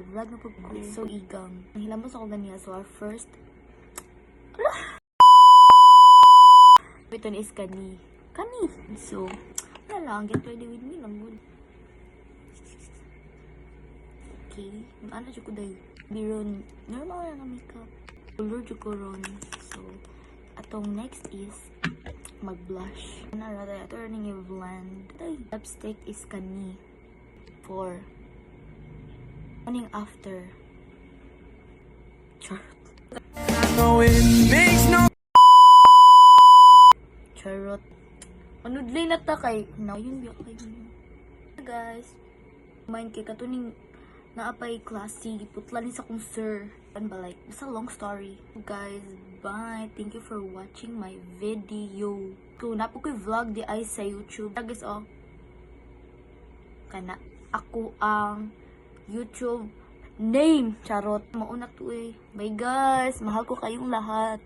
mag-vlog na po ko. So, igang. Nahilamos ako ganiya. So, our first... Ito na is kani. Kani! So, wala lang. Get ready with me lang. Good. Okay. Ano dyan ko dahi? Biron. Normal lang ang makeup. Color dyan ko ron. So, atong next is mag-blush. Rather, turning yung blend. Lipstick is kani. For morning after. Charot. Charot. Manudlay na ta kay. Now, yun biyak kay guys. Mind kay katuning naapay classy. Putlan sa kong sir. Ano ba like? It's a long story. Guys, bye. Thank you for watching my video. Kung napo ko'y vlog di ay sa YouTube. Guys, oh. Kana. Ako ang YouTube name. Charot. Mauna to eh. Bye guys. Mahal ko kayong lahat.